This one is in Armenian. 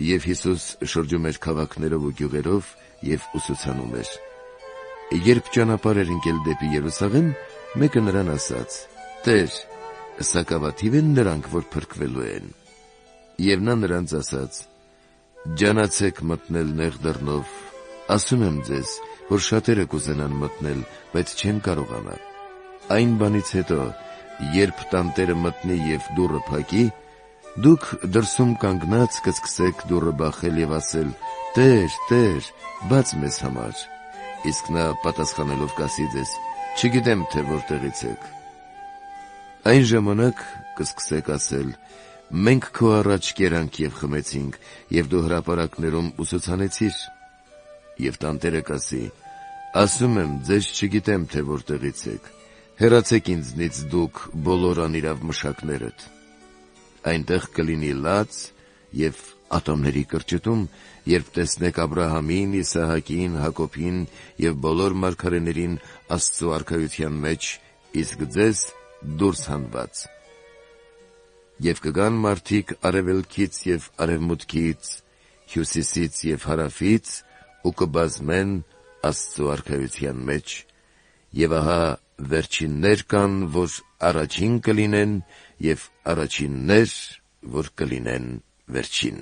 Եվ Հիսուս շրջում էր քաղաքներով ու գյուղերով և ուսուցանում էր։ Երբ ճանապարհ էր ընկել դեպի Երուսաղեմ, մեկը նրան ասաց. «Տեր, սակավաթիվ են նրանք, որ փրկվելու են»։ Եվ նա նրանց ասաց. «Ջանացեք մտնել նեղ դռնով, ասում եմ ձեզ, որ շատերը կուզենան մտնել, բայց չեն կարողանա։ Այն բանից հետո, երբ տանտերը մտնի և դուռը փակի, դուք դրսում կանգնած կսկսեք դուռը բախել և ասել. «Տեր, Տեր, բաց մեզ համար»։ Իսկ նա պատասխանելով կասի ձեզ. «Չգիտեմ, թե որտեղից եք»։ Այն ժամանակ կսկսեք ասել. «Մենք քո առաջ կերանք և խմեցինք, և դու հրապարակներում ուսուցանեցիր»։ Եվ տանտերը կասի. «Ասում եմ ձեզ, չգիտեմ, թե որտեղից եք, հեռացեք ինձնից դուք բոլոր անիրավ մշակներդ»։ Այնտեղ կլինի լաց և ատամների կրճտում, երբ տեսնեք Աբրահամին, Իսահակին, Հակոբին և բոլոր մարգարեներին Աստծու արքայության մեջ, իսկ ձեզ դուրս հանված։ Եվ կգան մարդիկ արևելքից և արևմուտքից, հյուսիսից և հարավից ու կբազմեն Աստծու արքայության մեջ, և ահա վերջիններ կան, որ առաջին կլինեն, և առաջիններ, որ կլինեն վերջին։